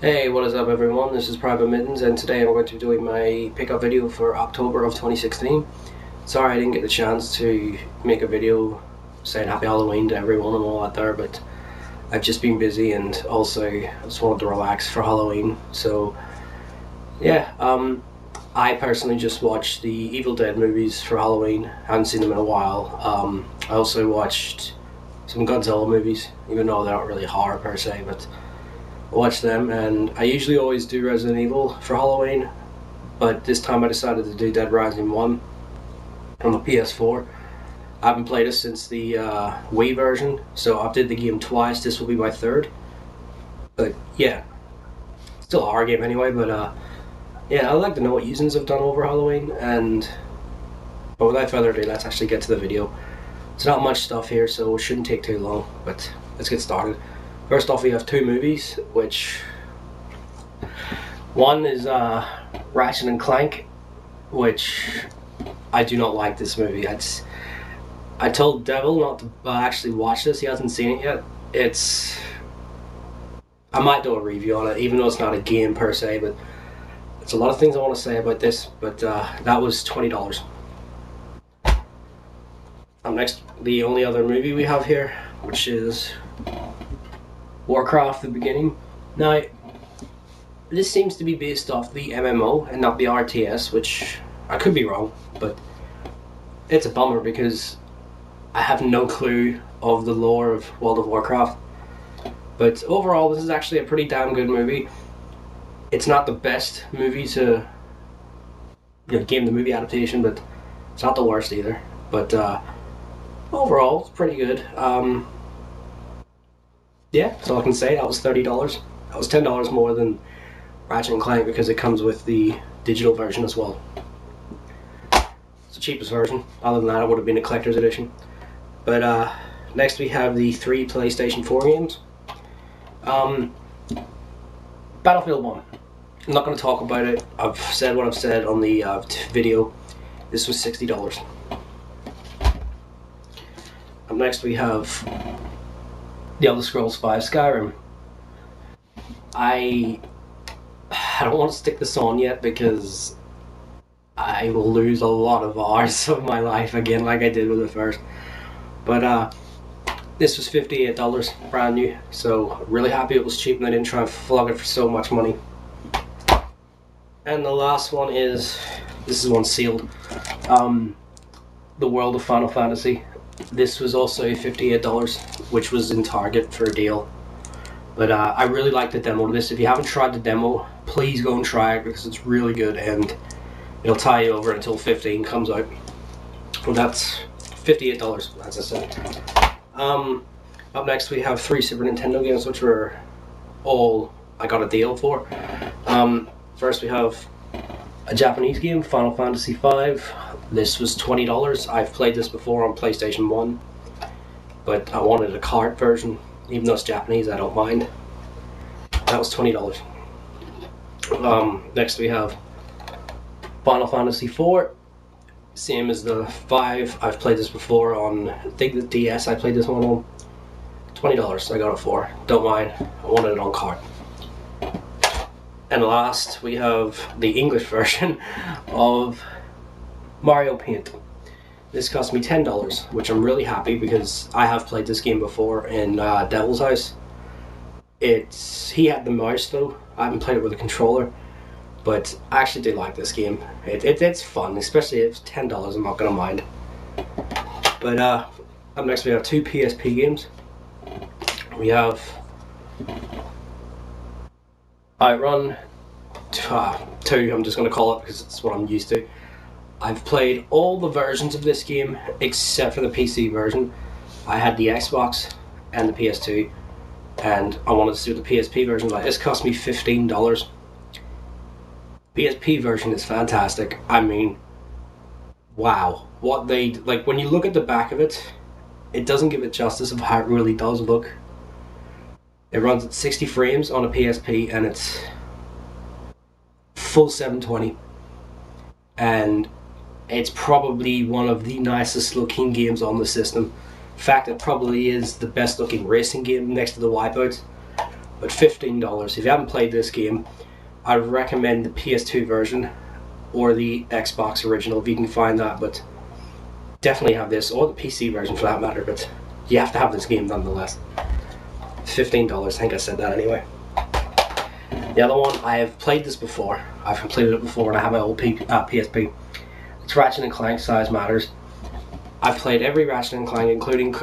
Hey, what is up everyone? This is PvT-Mitten's and today I'm going to be doing my pickup video for October of 2016. Sorry I didn't get the chance to make a video saying Happy Halloween to everyone and all that there, but I've just been busy and also I just wanted to relax for Halloween. So yeah, I personally just watched the Evil Dead movies for Halloween. I haven't seen them in a while. I also watched some Godzilla movies, even though they're not really horror per se, but watch them. And I usually always do Resident Evil for Halloween, but this time I decided to do Dead Rising 1 on the PS4. I haven't played it since the Wii version, so I've did the game twice. This will be my third. But yeah, still a horror game anyway, but yeah, I'd like to know what users have done over Halloween, and but without further ado, let's actually get to the video. It's not much stuff here, so it shouldn't take too long, but let's get started. First off, we have two movies, which one is Ratchet and Clank, which I do not like this movie. I told Devil not to actually watch this. He hasn't seen it yet. I might do a review on it, even though it's not a game per se, but there's a lot of things I want to say about this, but that was $20. Next, the only other movie we have here, which is Warcraft: The Beginning. Now, this seems to be based off the MMO and not the RTS, which I could be wrong, but it's a bummer because I have no clue of the lore of World of Warcraft. But overall, this is actually a pretty damn good movie. It's not the best movie to game the movie adaptation, but it's not the worst either. But overall, it's pretty good. Yeah, that's all I can say. That was $30. That was $10 more than Ratchet and Clank because it comes with the digital version as well. It's the cheapest version. Other than that, it would have been a collector's edition. But next we have the 3 PlayStation 4 games. Battlefield 1. I'm not going to talk about it. I've said what I've said on the video. This was $60. Up next we have The Elder Scrolls V Skyrim. I don't want to stick this on yet because I will lose a lot of hours of my life again like I did with the first. But this was $58 brand new, so really happy it was cheap and I didn't try and flog it for so much money. And the last one is, this is one sealed, The World of Final Fantasy. This was also $58, which was in Target for a deal. But I really like the demo of this. If you haven't tried the demo, please go and try it because it's really good and it'll tie you over until 15 comes out. Well, that's $58, as I said. Up next we have 3 Super Nintendo games, which were all I got a deal for. First we have a Japanese game, Final Fantasy V. This was $20. I've played this before on PlayStation 1, but I wanted a cart version. Even though it's Japanese, I don't mind. That was $20. Next we have Final Fantasy IV. Same as the 5. I've played this before on, I think the DS I played this one on. $20, I got it for. Don't mind, I wanted it on cart. And last, we have the English version of Mario Paint. This cost me $10, which I'm really happy because I have played this game before in Devil's House. He had the mouse though. I haven't played it with a controller, but I actually did like this game. It's fun, especially if it's $10. I'm not gonna mind. But up next we have 2 PSP games. We have Outrun 2. I'm just gonna call it because it's what I'm used to. I've played all the versions of this game except for the PC version. I had the Xbox and the PS2, and I wanted to do the PSP version. Like, this cost me $15. PSP version is fantastic. I mean, wow. What they, like, when you look at the back of it, it doesn't give it justice of how it really does look. It runs at 60 frames on a PSP and it's full 720. And it's probably one of the nicest looking games on the system. In fact, it probably is the best looking racing game next to the Wipeouts. but $15. If you haven't played this game, I recommend the PS2 version or the Xbox original if you can find that, but definitely have this, or the PC version for that matter, but you have to have this game nonetheless. $15, I think I said that anyway. The other one, I have played this before. I've completed it before and I have my old PSP. It's Ratchet & Clank Size Matters. I've played every Ratchet & Clank, including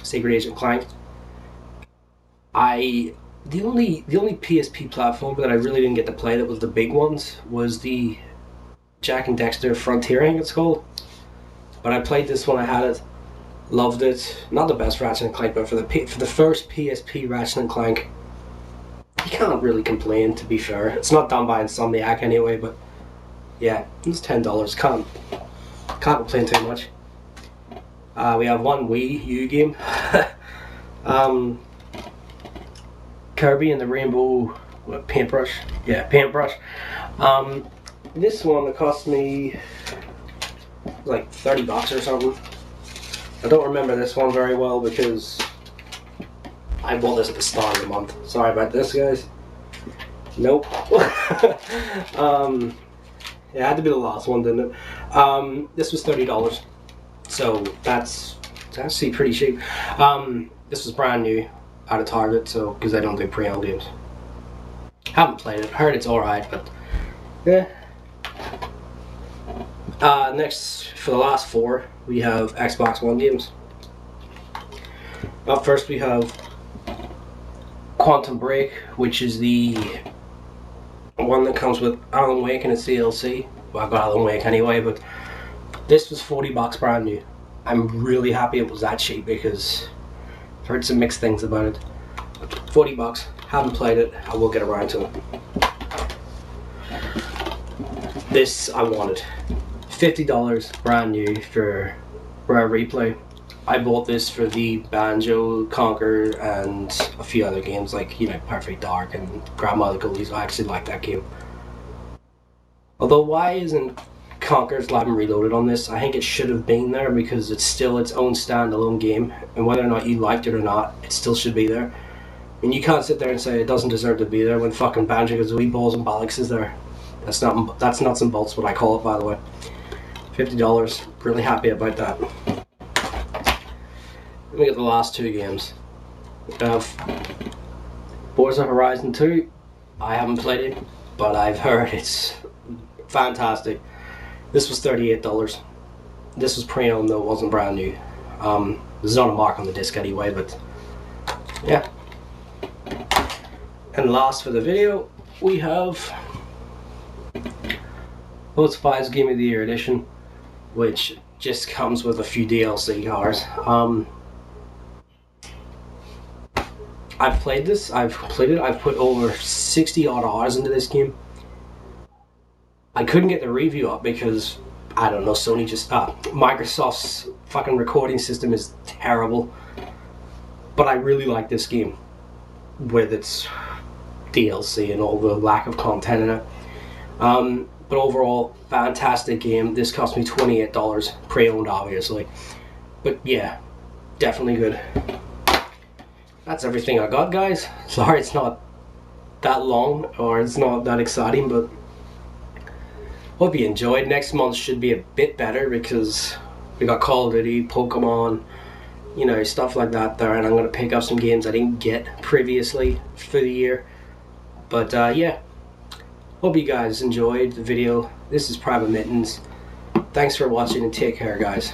Secret Agent Clank. The only PSP platform that I really didn't get to play that was the big ones was the Jak and Daxter Frontier, I think it's called. But I played this when I had it, loved it. Not the best Ratchet & Clank, but for the first PSP Ratchet & Clank, you can't really complain, to be fair. It's not done by Insomniac anyway, but yeah, it's $10. Can't complain too much. We have one Wii U game. Kirby and the Rainbow Paintbrush. Yeah, Paintbrush. This one, it cost me like $30 or something. I don't remember this one very well because I bought this at the start of the month. Sorry about this, guys. Nope. It had to be the last one, didn't it? This was $30, so that's actually pretty cheap. This was brand new out of Target, so because I don't do pre-owned games. Haven't played it. Heard it's alright, but yeah. Next, for the last four, we have Xbox One games. Up first, we have Quantum Break, which is the one that comes with Alan Wake and its DLC. Well, I got Alan Wake anyway, but this was $40 brand new. I'm really happy it was that cheap because I've heard some mixed things about it. $40, haven't played it, I will get around to it. This I wanted. $50 brand new for Rare Replay. I bought this for the Banjo, Conquer, and a few other games like, you know, Perfect Dark and Grandmother Goalies. I actually like that game. Although, why isn't Conquer's Live and Reloaded on this? I think it should have been there because it's still its own standalone game, and whether or not you liked it or not, it still should be there. I mean, you can't sit there and say it doesn't deserve to be there when fucking Banjo-Kazooie Balls and Bollocks is there. That's nuts and bolts what I call it, by the way. $50, really happy about that. Let me get the last two games. We have Forza Horizon 2. I haven't played it, but I've heard it's fantastic. This was $38. This was pre-owned though, it wasn't brand new. There's not a mark on the disc anyway, but yeah. And last for the video, we have Spotify's Game of the Year edition, which just comes with a few DLC cars. I've played this, I've completed it, I've put over 60 odd hours into this game. I couldn't get the review up because, I don't know, Sony just, Microsoft's fucking recording system is terrible. But I really like this game with its DLC and all the lack of content in it. But overall, fantastic game. This cost me $28, pre-owned obviously. But yeah, definitely good. That's everything I got, guys. Sorry it's not that long or it's not that exciting, but hope you enjoyed. Next month should be a bit better because we got Call of Duty, Pokemon, you know, stuff like that there, and I'm going to pick up some games I didn't get previously for the year. But yeah, hope you guys enjoyed the video. This is PvT-Mitten's. Thanks for watching and take care, guys.